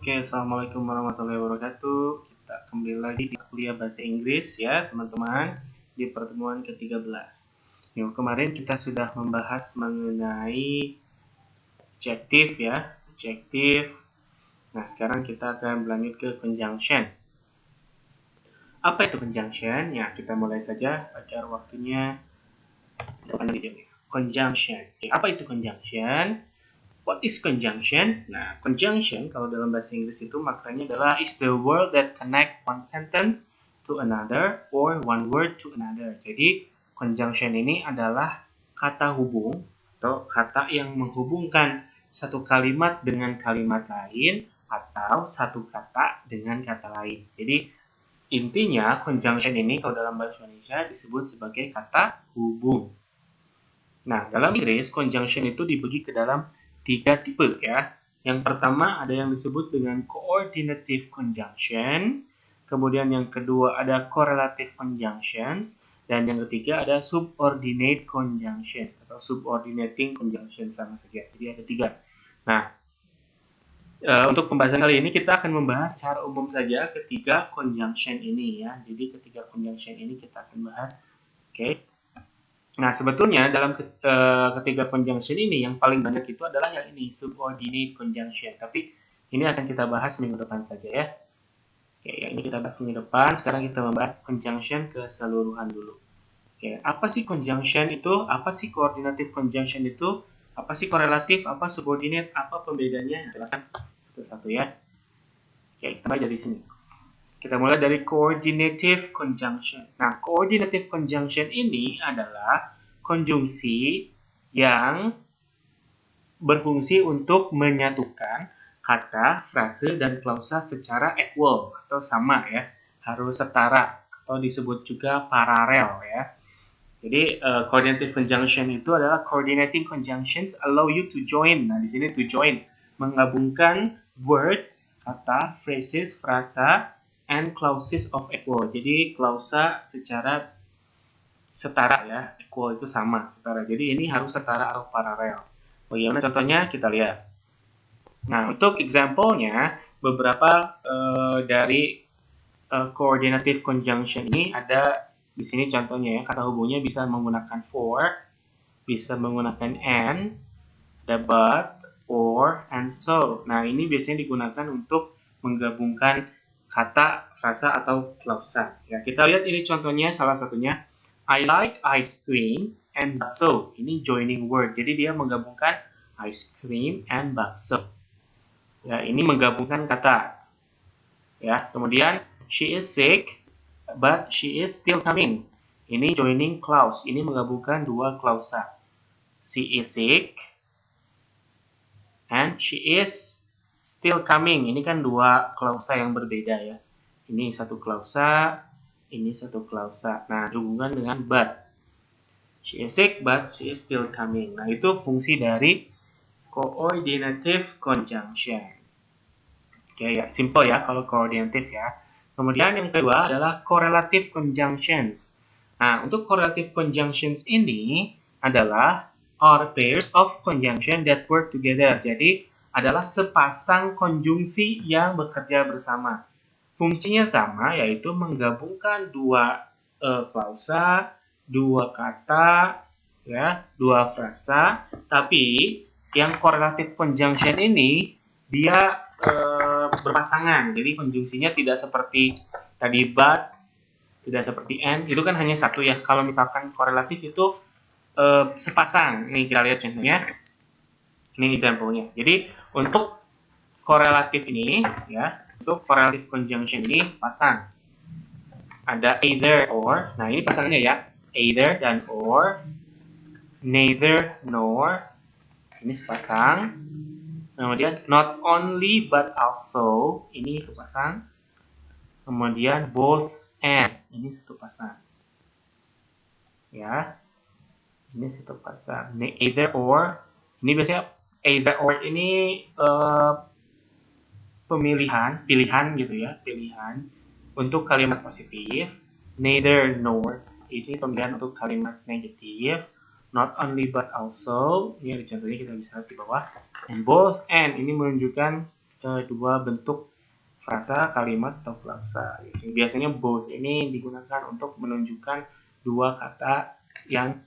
Oke, assalamualaikum warahmatullahi wabarakatuh. Kita kembali lagi di kuliah bahasa Inggris ya, teman-teman, di pertemuan ke-13. Kemarin kita sudah membahas mengenai adjektif ya, adjektif. Nah, sekarang kita akan berlanjut ke conjunction. Apa itu conjunction? Ya, kita mulai saja agar waktunya. Conjunction. Apa itu conjunction? What is conjunction? Nah, conjunction kalau dalam bahasa Inggris itu maknanya adalah is the word that connect one sentence to another or one word to another. Jadi, conjunction ini adalah kata hubung atau kata yang menghubungkan satu kalimat dengan kalimat lain atau satu kata dengan kata lain. Jadi, intinya conjunction ini kalau dalam bahasa Indonesia disebut sebagai kata hubung. Nah, dalam Inggris, conjunction itu dibagi ke dalam 3 tipe ya. Yang pertama ada yang disebut dengan coordinative conjunction, kemudian yang kedua ada correlative conjunctions, dan yang ketiga ada subordinate conjunctions atau subordinating conjunctions, sama saja. Jadi ada 3. Nah, untuk pembahasan kali ini kita akan membahas secara umum saja ketiga conjunction ini ya. Jadi ketiga conjunction ini kita akan bahas. Oke. Nah, sebetulnya dalam ketiga conjunction ini yang paling banyak itu adalah yang ini, subordinate conjunction. Tapi ini akan kita bahas minggu depan saja ya. Oke, yang ini kita bahas minggu depan. Sekarang kita membahas conjunction keseluruhan dulu. Oke, apa sih conjunction itu? Apa sih coordinative conjunction itu? Apa sih korelatif? Apa subordinate? Apa pembedanya? Jelaskan satu-satu ya. Oke, kita mulai dari sini. Kita mulai dari coordinative conjunction. Nah, coordinative conjunction ini adalah konjungsi yang berfungsi untuk menyatukan kata, frase, dan klausa secara equal atau sama ya. Harus setara atau disebut juga paralel ya. Jadi, coordinative conjunction itu adalah coordinating conjunctions allow you to join. Nah, di sini to join, menggabungkan words, kata, phrases, frasa, and clauses of equal. Jadi klausa secara setara ya, equal itu sama, setara. Jadi ini harus setara atau paralel. Bagaimana contohnya? Kita lihat. Nah, untuk example-nya, beberapa dari coordinative conjunction ini ada di sini contohnya ya. Kata hubungnya bisa menggunakan for, bisa menggunakan and, ada but, or, and so. Nah, ini biasanya digunakan untuk menggabungkan kata, frasa, atau klausa. Ya, kita lihat ini contohnya, salah satunya. I like ice cream and bakso. Ini joining word. Jadi dia menggabungkan ice cream and bakso. Ya, ini menggabungkan kata. Ya, kemudian she is sick but she is still coming. Ini joining clause. Ini menggabungkan dua klausa. She is sick and she is still coming. Ini kan dua klausa yang berbeda ya. Ini satu klausa, ini satu klausa. Nah, hubungan dengan but. She is sick but she is still coming. Nah, itu fungsi dari coordinative conjunction. Oke ya, simple ya kalau coordinative ya. Kemudian yang kedua adalah correlative conjunctions. Nah, untuk correlative conjunctions ini adalah are pairs of conjunction that work together. Jadi, adalah sepasang konjungsi yang bekerja bersama. Fungsinya sama, yaitu menggabungkan dua klausa, dua kata, ya, dua frasa. Tapi yang correlative conjunction ini dia berpasangan. Jadi konjungsinya tidak seperti tadi but, tidak seperti and. Itu kan hanya satu ya. Kalau misalkan korelatif itu sepasang. Ini kita lihat contohnya. Ini example-nya. Jadi untuk korelatif ini ya, untuk correlative conjunction ini sepasang. Ada either or. Nah, ini pasangannya ya. Either dan or. Neither nor. Ini sepasang. Kemudian not only but also. Ini sepasang. Kemudian both and. Ini satu pasang. Ya. Ini satu pasang. Ini either or. Ini biasanya either or ini pilihan gitu ya, pilihan untuk kalimat positif. Neither nor ini pemilihan untuk kalimat negatif. Not only but also, ini ada contohnya, kita bisa lihat di bawah. And both and ini menunjukkan dua bentuk frasa, kalimat, atau klausa. Biasanya both ini digunakan untuk menunjukkan dua kata yang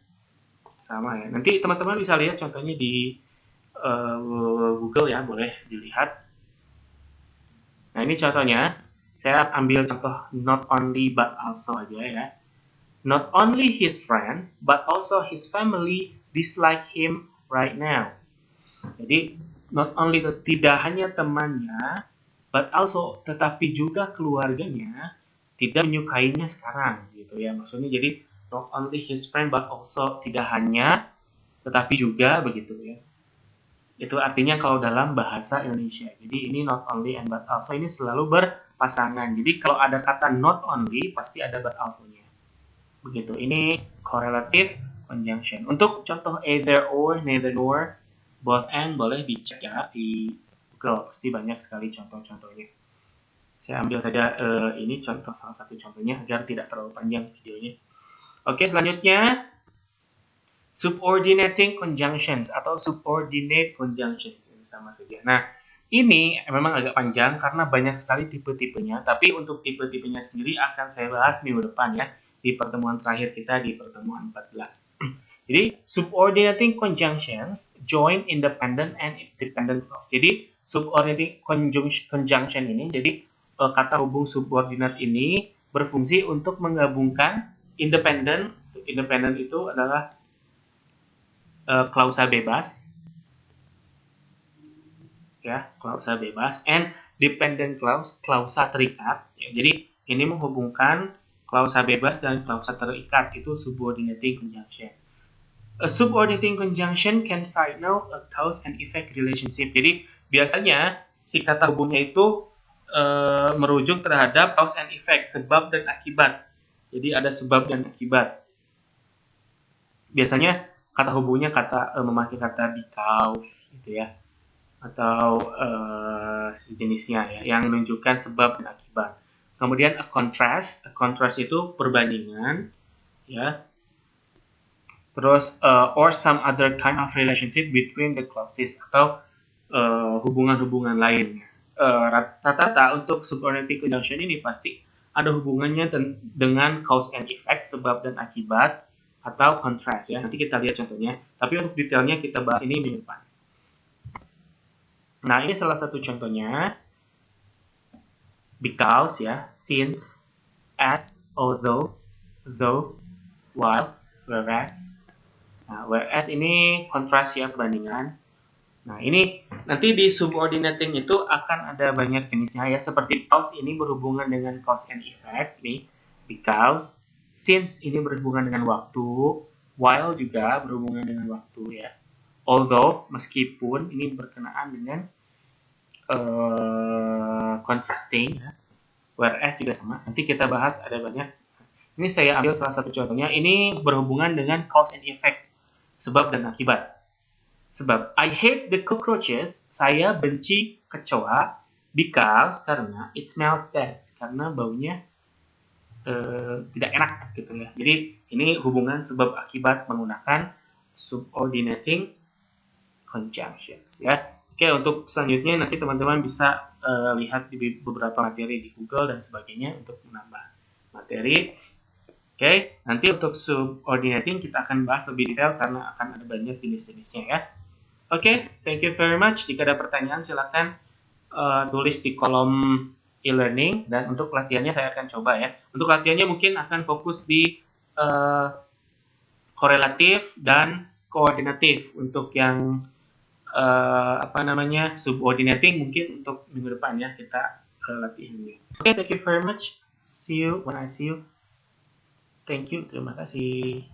sama ya. Nanti teman-teman bisa lihat contohnya di Google ya, boleh dilihat. Nah, ini contohnya. Saya ambil contoh not only but also aja ya. Not only his friend, but also his family dislike him right now. Jadi, not only tidak hanya temannya, but also tetapi juga keluarganya tidak menyukainya sekarang, gitu ya. Maksudnya jadi not only his friend, but also tidak hanya, tetapi juga begitu ya. Itu artinya kalau dalam bahasa Indonesia. Jadi ini not only and but also ini selalu berpasangan. Jadi kalau ada kata not only pasti ada but also-nya. Begitu. Ini correlative conjunction. Untuk contoh either or, neither nor, both and boleh dicek ya di Google. Pasti banyak sekali contoh-contohnya. Saya ambil saja ini contoh salah satu contohnya agar tidak terlalu panjang videonya. Oke, selanjutnya subordinating conjunctions atau subordinate conjunctions, ini sama saja. Nah, ini memang agak panjang karena banyak sekali tipe-tipenya, tapi untuk tipe-tipenya sendiri akan saya bahas minggu depan ya, di pertemuan terakhir kita di pertemuan 14. Jadi, subordinating conjunctions join independent and dependent clause. Jadi, subordinating conjunction ini, jadi kata hubung subordinat ini berfungsi untuk menggabungkan independent. Independent itu adalah klausa bebas, ya, klausa bebas, and dependent clause, klausa terikat. Ya, jadi ini menghubungkan klausa bebas dan klausa terikat, itu subordinating conjunction. A subordinating conjunction can signal a cause and effect relationship. Jadi biasanya si kata hubungnya itu merujuk terhadap cause and effect, sebab dan akibat. Jadi ada sebab dan akibat. Biasanya kata hubungnya memakai kata because gitu ya, atau sejenisnya ya, yang menunjukkan sebab dan akibat. Kemudian a contrast itu perbandingan ya. Terus or some other kind of relationship between the clauses, atau hubungan-hubungan lain. Rata-rata untuk subordinating conjunction ini pasti ada hubungannya dengan cause and effect, sebab dan akibat, atau contrast ya. Nanti kita lihat contohnya. Tapi untuk detailnya kita bahas ini minggu depan. Nah, ini salah satu contohnya. Because ya, since, as, although, though, while, whereas. Nah, whereas ini kontras ya, perbandingan. Nah, ini nanti di subordinating itu akan ada banyak jenisnya ya. Seperti because ini berhubungan dengan cause and effect nih. Because, since ini berhubungan dengan waktu, while juga berhubungan dengan waktu ya. Although, meskipun ini berkenaan dengan contrasting ya. Whereas juga sama. Nanti kita bahas ada banyak. Ini saya ambil salah satu contohnya. Ini berhubungan dengan cause and effect, sebab dan akibat. Sebab I hate the cockroaches, saya benci kecoa, because karena it smells bad, karena baunya tidak enak gitu ya. Jadi ini hubungan sebab akibat menggunakan subordinating conjunctions ya. Oke, untuk selanjutnya nanti teman-teman bisa lihat di beberapa materi di Google dan sebagainya untuk menambah materi. Oke, nanti untuk subordinating kita akan bahas lebih detail karena akan ada banyak jenis-jenisnya ya. Oke, thank you very much. Jika ada pertanyaan silakan tulis di kolom e-learning, dan untuk latihannya saya akan coba ya. Untuk latihannya mungkin akan fokus di korelatif dan koordinatif. Untuk yang subordinating mungkin untuk minggu depan ya kita latihannya. Oke, thank you very much. See you when I see you. Thank you, terima kasih.